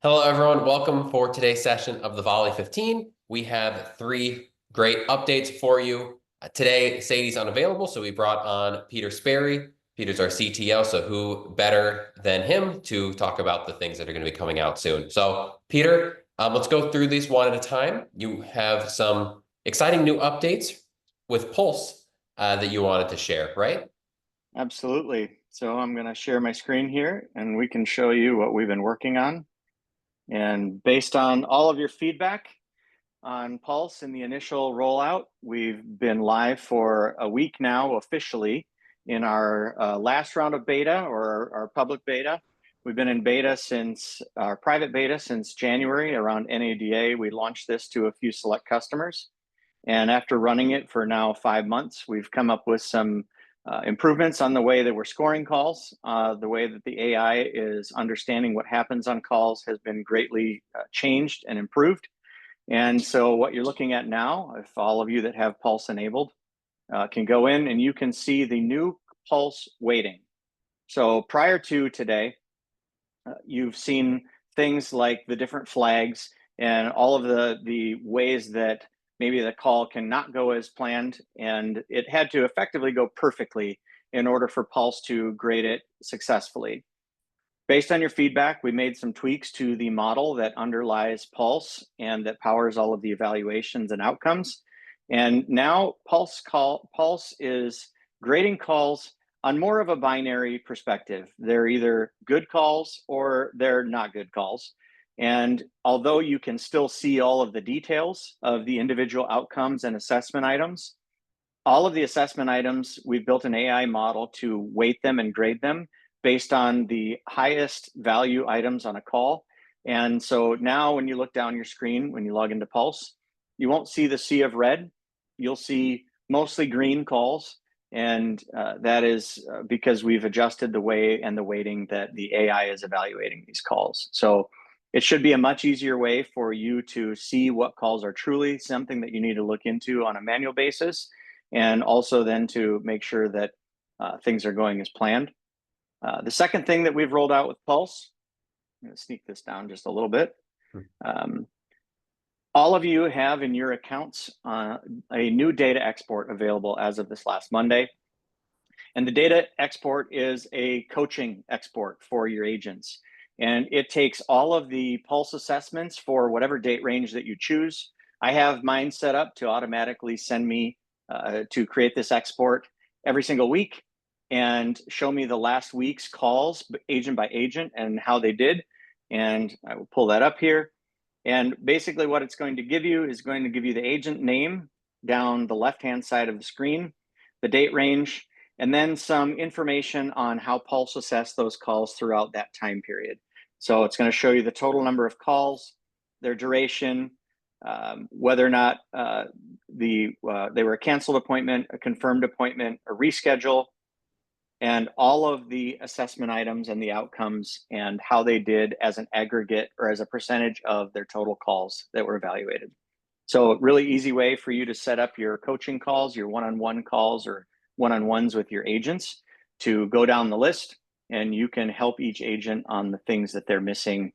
Hello, everyone. Welcome for today's session of the Volie 15. We have three great updates for you. Today, Sadie's unavailable, so we brought on Peter Sperry. Peter's our CTO, so who better than him to talk about the things that are going to be coming out soon. So, Peter, let's go through these one at a time. You have some exciting new updates with Pulse that you wanted to share, right? Absolutely. So I'm going to share my screen here and we can show you what we've been working on. And based on all of your feedback on Pulse in the initial rollout, we've been live for a week now officially in our last round of beta or our public beta. We've been in beta since our private beta since January around NADA. We launched this to a few select customers. And after running it for now 5 months, we've come up with some improvements on the way that we're scoring calls. The way that the AI is understanding what happens on calls has been greatly changed and improved. And so what you're looking at now, if all of you that have Pulse enabled can go in and you can see the new Pulse weighting. So prior to today, you've seen things like the different flags and all of the ways that maybe the call cannot go as planned, and it had to effectively go perfectly in order for Pulse to grade it successfully. Based on your feedback, we made some tweaks to the model that underlies Pulse and that powers all of the evaluations and outcomes. And now Pulse is grading calls on more of a binary perspective. They're either good calls or they're not good calls. And although you can still see all of the details of the individual outcomes and assessment items, all of the assessment items, we've built an AI model to weight them and grade them based on the highest value items on a call. And so now when you look down your screen, when you log into Pulse, you won't see the sea of red. You'll see mostly green calls. And that is because we've adjusted the way and the weighting that the AI is evaluating these calls. So it should be a much easier way for you to see what calls are truly something that you need to look into on a manual basis, and also then to make sure that things are going as planned. The second thing that we've rolled out with Pulse, I'm going to sneak this down just a little bit. All of you have in your accounts a new data export available as of this last Monday. And the data export is a coaching export for your agents. And it takes all of the Pulse assessments for whatever date range that you choose. I have mine set up to automatically send me to create this export every single week and show me the last week's calls, agent by agent, and how they did. And I will pull that up here. And basically what it's going to give you is going to give you the agent name down the left-hand side of the screen, the date range, and then some information on how Pulse assessed those calls throughout that time period. So it's going to show you the total number of calls, their duration, whether or not they were a canceled appointment, a confirmed appointment, a reschedule, and all of the assessment items and the outcomes and how they did as an aggregate or as a percentage of their total calls that were evaluated. So really easy way for you to set up your coaching calls, your one-on-one calls or one-on-ones with your agents to go down the list, and you can help each agent on the things that they're missing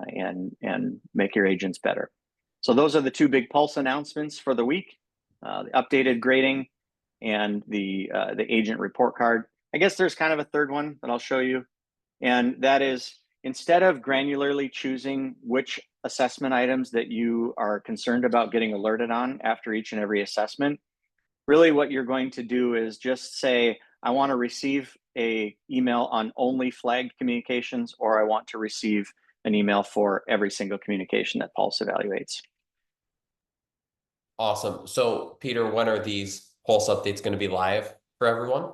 and make your agents better. So those are the two big Pulse announcements for the week, the updated grading and the agent report card. I guess there's kind of a third one that I'll show you. And that is, instead of granularly choosing which assessment items that you are concerned about getting alerted on after each and every assessment, really what you're going to do is just say, I want to receive an email on only flagged communications, or I want to receive an email for every single communication that Pulse evaluates. Awesome. So, Peter, when are these Pulse updates going to be live for everyone?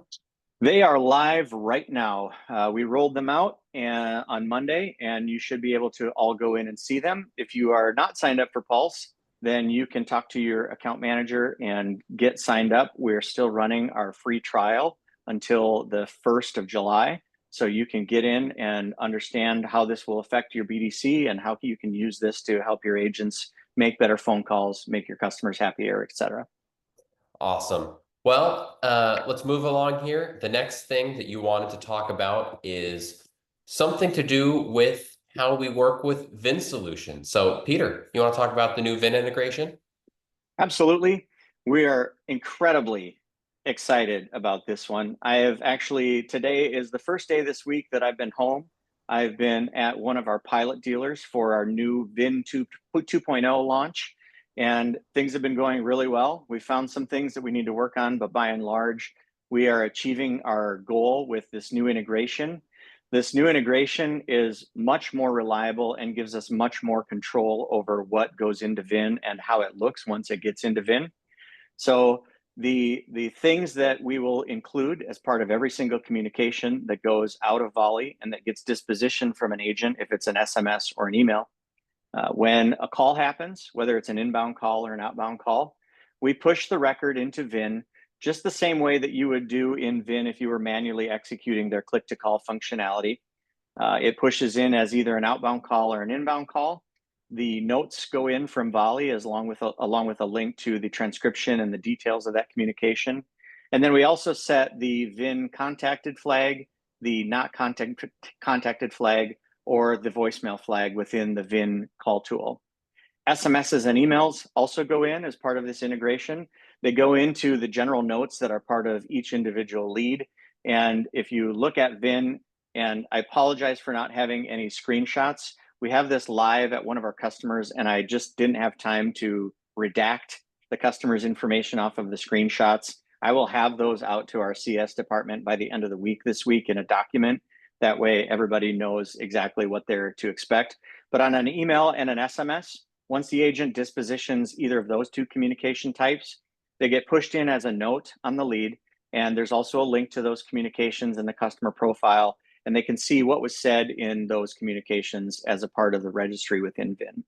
They are live right now. We rolled them out on Monday, and you should be able to all go in and see them. If you are not signed up for Pulse, then you can talk to your account manager and get signed up. We're still running our free trial until the 1st of July. So you can get in and understand how this will affect your BDC and how you can use this to help your agents make better phone calls, make your customers happier, et cetera. Awesome. Well, let's move along here. The next thing that you wanted to talk about is something to do with how we work with VIN Solutions. So Peter, you want to talk about the new VIN integration? Absolutely. We are incredibly excited about this one. I have actually, today is the first day this week that I've been home. I've been at one of our pilot dealers for our new VIN 2.0 launch, and things have been going really well. We found some things that we need to work on, but by and large, we are achieving our goal with this new integration. This new integration is much more reliable and gives us much more control over what goes into VIN and how it looks once it gets into VIN. So the things that we will include as part of every single communication that goes out of Volie and that gets dispositioned from an agent, if it's an SMS or an email, when a call happens, whether it's an inbound call or an outbound call, we push the record into VIN just the same way that you would do in VIN if you were manually executing their click to call functionality. It pushes in as either an outbound call or an inbound call. The notes go in from Volie along with a link to the transcription and the details of that communication. And then we also set the VIN contacted flag, the not contacted flag, or the voicemail flag within the VIN call tool. SMSs and emails also go in as part of this integration. They go into the general notes that are part of each individual lead. And if you look at VIN, and I apologize for not having any screenshots, we have this live at one of our customers, and I just didn't have time to redact the customer's information off of the screenshots. I will have those out to our CS department by the end of the week this week in a document. That way everybody knows exactly what they're to expect. But on an email and an SMS, once the agent dispositions either of those two communication types, they get pushed in as a note on the lead. And there's also a link to those communications in the customer profile, and they can see what was said in those communications as a part of the registry within VIN.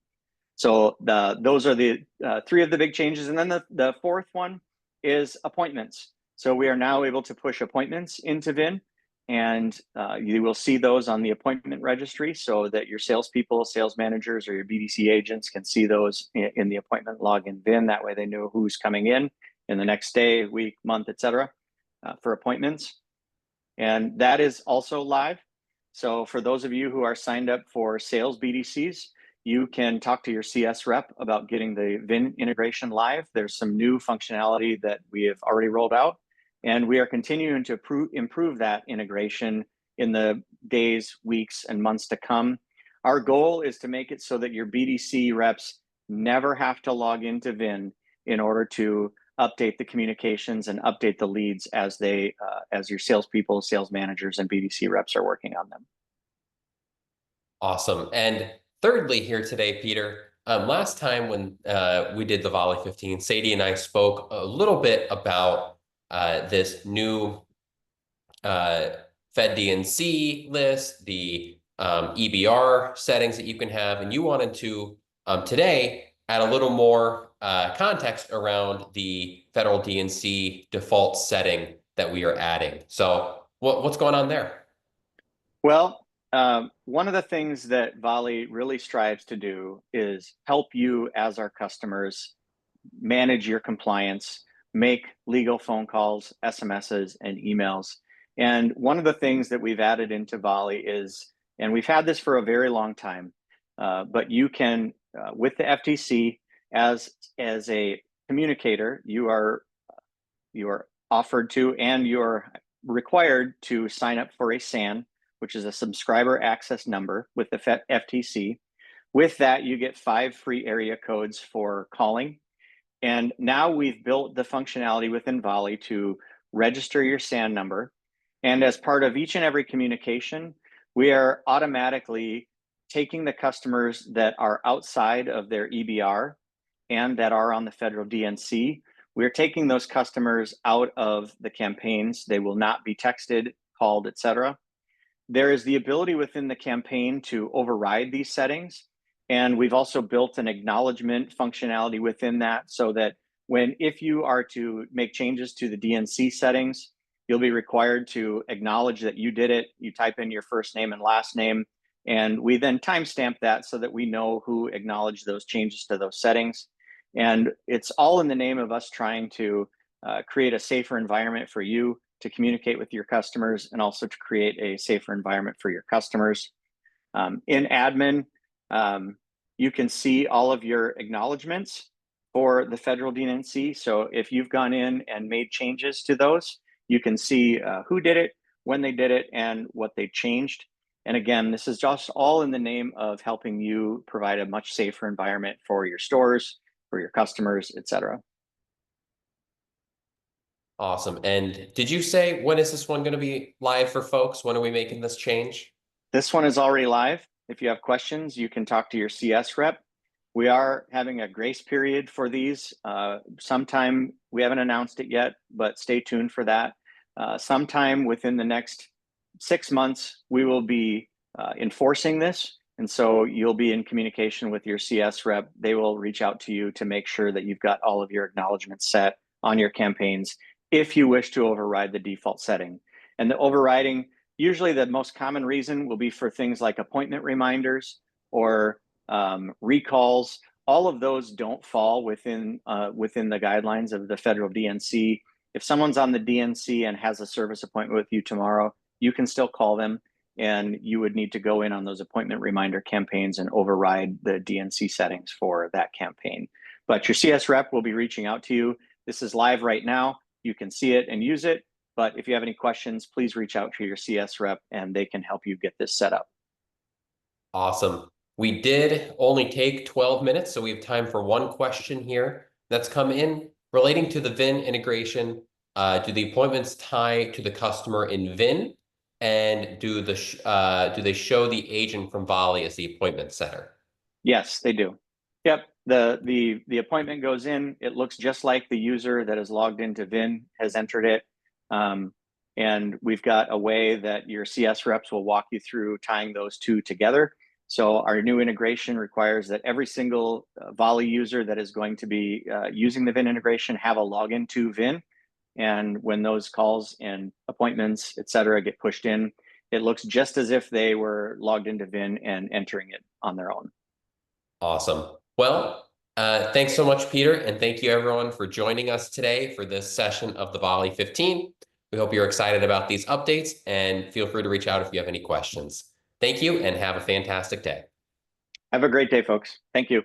So those are the three of the big changes. And then the fourth one is appointments. So we are now able to push appointments into VIN, and you will see those on the appointment registry so that your salespeople, sales managers, or your BDC agents can see those in the appointment log in VIN. That way they know who's coming in the next day, week, month, etc. For appointments. And that is also live. So for those of you who are signed up for sales BDCs, you can talk to your CS rep about getting the VIN integration live. There's some new functionality that we have already rolled out, and we are continuing to improve that integration in the days, weeks, and months to come. Our goal is to make it so that your BDC reps never have to log into VIN in order to update the communications and update the leads as your salespeople, sales managers, and BDC reps are working on them. Awesome. And thirdly here today, Peter, last time when we did the Volley 15, Sadie and I spoke a little bit about this new Fed DNC list, the EBR settings that you can have, and you wanted to today add a little more context around the federal DNC default setting that we are adding. So what's going on there? Well, one of the things that Volley really strives to do is help you as our customers manage your compliance, make legal phone calls, SMSs, and emails. And one of the things that we've added into Volley is, and we've had this for a very long time, but you can, with the FTC, as a communicator, you are offered to, and you're required to sign up for a SAN, which is a subscriber access number with the FTC. With that, you get 5 free area codes for calling. And now we've built the functionality within Volley to register your SAN number. And as part of each and every communication, we are automatically taking the customers that are outside of their EBR and that are on the federal DNC. We're taking those customers out of the campaigns. They will not be texted, called, etc. There is the ability within the campaign to override these settings. And we've also built an acknowledgement functionality within that so that if you are to make changes to the DNC settings, you'll be required to acknowledge that you did it. You type in your first name and last name, and we then timestamp that so that we know who acknowledged those changes to those settings. And it's all in the name of us trying to create a safer environment for you to communicate with your customers, and also to create a safer environment for your customers. In admin, you can see all of your acknowledgments for the federal DNC. So if you've gone in and made changes to those, you can see who did it, when they did it, and what they changed. And again, this is just all in the name of helping you provide a much safer environment for your stores, for your customers, et cetera. Awesome. And did you say, when is this one going to be live for folks? When are we making this change? This one is already live. If you have questions, you can talk to your CS rep. We are having a grace period for these. Sometime, we haven't announced it yet, but stay tuned for that. Sometime within the next 6 months, we will be enforcing this. And so you'll be in communication with your CS rep. They will reach out to you to make sure that you've got all of your acknowledgments set on your campaigns if you wish to override the default setting. And the overriding, usually the most common reason will be for things like appointment reminders or recalls. All of those don't fall within the guidelines of the federal DNC. If someone's on the DNC and has a service appointment with you tomorrow, you can still call them, and you would need to go in on those appointment reminder campaigns and override the DNC settings for that campaign. But your CS rep will be reaching out to you. This is live right now. You can see it and use it. But if you have any questions, please reach out to your CS rep and they can help you get this set up. Awesome. We did only take 12 minutes, so we have time for one question here that's come in relating to the VIN integration. Do the appointments tie to the customer in VIN? And do they show the agent from Volie as the appointment setter? Yes, they do. Yep. The appointment goes in. It looks just like the user that is logged into VIN has entered it. And we've got a way that your CS reps will walk you through tying those two together. So our new integration requires that every single Volie user that is going to be using the VIN integration have a login to VIN. And when those calls and appointments, et cetera, get pushed in, it looks just as if they were logged into VIN and entering it on their own. Awesome. Well, thanks so much, Peter. And thank you, everyone, for joining us today for this session of the Volie 15. We hope you're excited about these updates, and feel free to reach out if you have any questions. Thank you, and have a fantastic day. Have a great day, folks. Thank you.